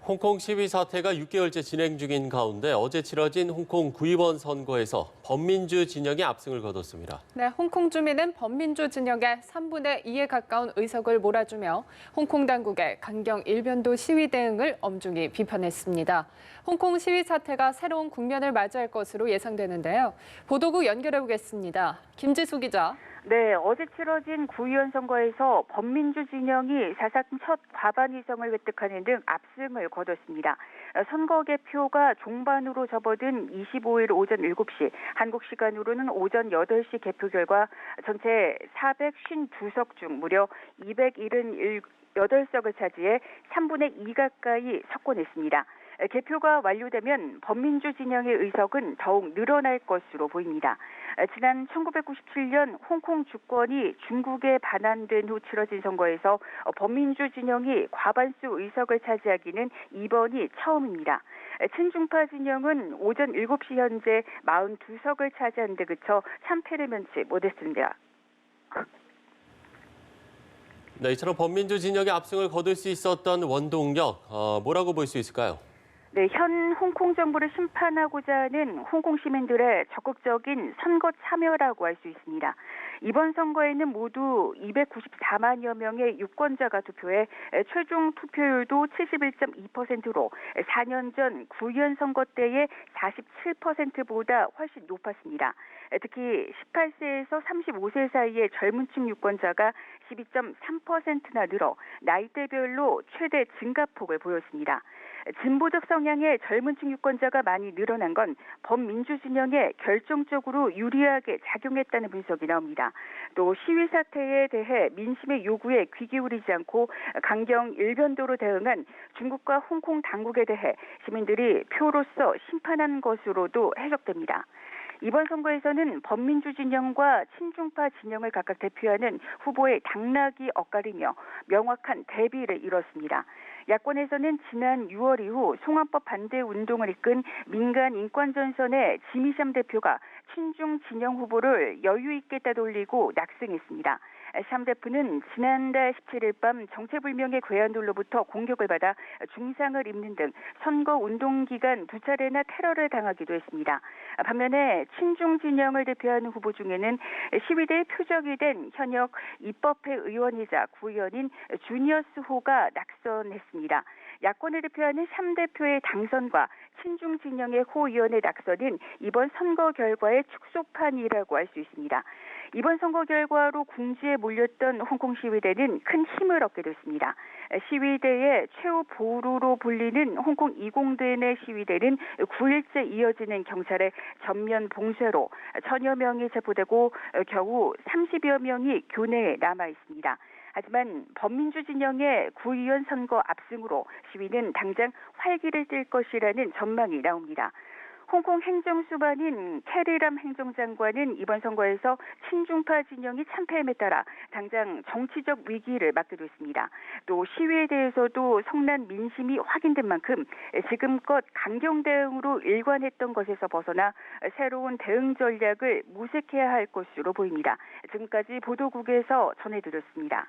홍콩 시위 사태가 6개월째 진행 중인 가운데 어제 치러진 홍콩 구의원 선거에서 범민주 진영이 압승을 거뒀습니다. 네, 홍콩 주민은 범민주 진영의 3분의 2에 가까운 의석을 몰아주며 홍콩 당국의 강경 일변도 시위 대응을 엄중히 비판했습니다. 홍콩 시위 사태가 새로운 국면을 맞이할 것으로 예상되는데요. 보도국 연결해 보겠습니다. 김지수 기자. 네, 어제 치러진 구의원 선거에서 범민주 진영이 사상 첫 과반 의석을 획득하는 등 압승을 거뒀습니다. 선거 개표가 종반으로 접어든 25일 오전 7시, 한국 시간으로는 오전 8시 개표 결과 전체 452석 중 무려 278석을 차지해 3분의 2 가까이 석권했습니다. 개표가 완료되면 범민주 진영의 의석은 더욱 늘어날 것으로 보입니다. 지난 1997년 홍콩 주권이 중국에 반환된 후 치러진 선거에서 범민주 진영이 과반수 의석을 차지하기는 이번이 처음입니다. 친중파 진영은 오전 7시 현재 42석을 차지한 데 그쳐 참패를 면치 못했습니다. 네, 이처럼 범민주 진영이 압승을 거둘 수 있었던 원동력, 뭐라고 볼 수 있을까요? 네, 현 홍콩 정부를 심판하고자 하는 홍콩 시민들의 적극적인 선거 참여라고 할 수 있습니다. 이번 선거에는 모두 294만여 명의 유권자가 투표해 최종 투표율도 71.2%로 4년 전 구의원 선거 때의 47%보다 훨씬 높았습니다. 특히 18세에서 35세 사이의 젊은 층 유권자가 12.3%나 늘어 나이대별로 최대 증가폭을 보였습니다. 진보적 성향의 젊은 층 유권자가 많이 늘어난 건 범민주 진영에 결정적으로 유리하게 작용했다는 분석이 나옵니다. 또 시위 사태에 대해 민심의 요구에 귀 기울이지 않고 강경 일변도로 대응한 중국과 홍콩 당국에 대해 시민들이 표로서 심판한 것으로도 해석됩니다. 이번 선거에서는 범민주 진영과 친중파 진영을 각각 대표하는 후보의 당락이 엇갈리며 명확한 대비를 이뤘습니다. 야권에서는 지난 6월 이후 송환법 반대 운동을 이끈 민간 인권전선의 지미샴 대표가 친중 진영 후보를 여유 있게 따돌리고 낙승했습니다. 샴 대표는 지난달 17일 밤 정체불명의 괴한들로부터 공격을 받아 중상을 입는 등 선거 운동 기간 2차례나 테러를 당하기도 했습니다. 반면에 친중 진영을 대표하는 후보 중에는 시위대의 표적이 된 현역 입법회 의원이자 구의원인 주니어스 호가 낙선했습니다. 야권을 대표하는 샴 대표의 당선과 친중 진영의 호 의원의 낙선은 이번 선거 결과의 축소판이라고 할 수 있습니다. 이번 선거 결과로 궁지에 몰렸던 홍콩 시위대는 큰 힘을 얻게 됐습니다. 시위대의 최후 보루로 불리는 홍콩 이공대 내 시위대는 9일째 이어지는 경찰의 전면 봉쇄로 1000여 명이 체포되고 겨우 30여 명이 교내에 남아 있습니다. 하지만 범민주 진영의 구의원 선거 압승으로 시위는 당장 활기를 띨 것이라는 전망이 나옵니다. 홍콩 행정수반인 캐리람 행정장관은 이번 선거에서 친중파 진영이 참패함에 따라 당장 정치적 위기를 맞게 됐습니다. 또 시위에 대해서도 성난 민심이 확인된 만큼 지금껏 강경 대응으로 일관했던 것에서 벗어나 새로운 대응 전략을 모색해야 할 것으로 보입니다. 지금까지 보도국에서 전해드렸습니다.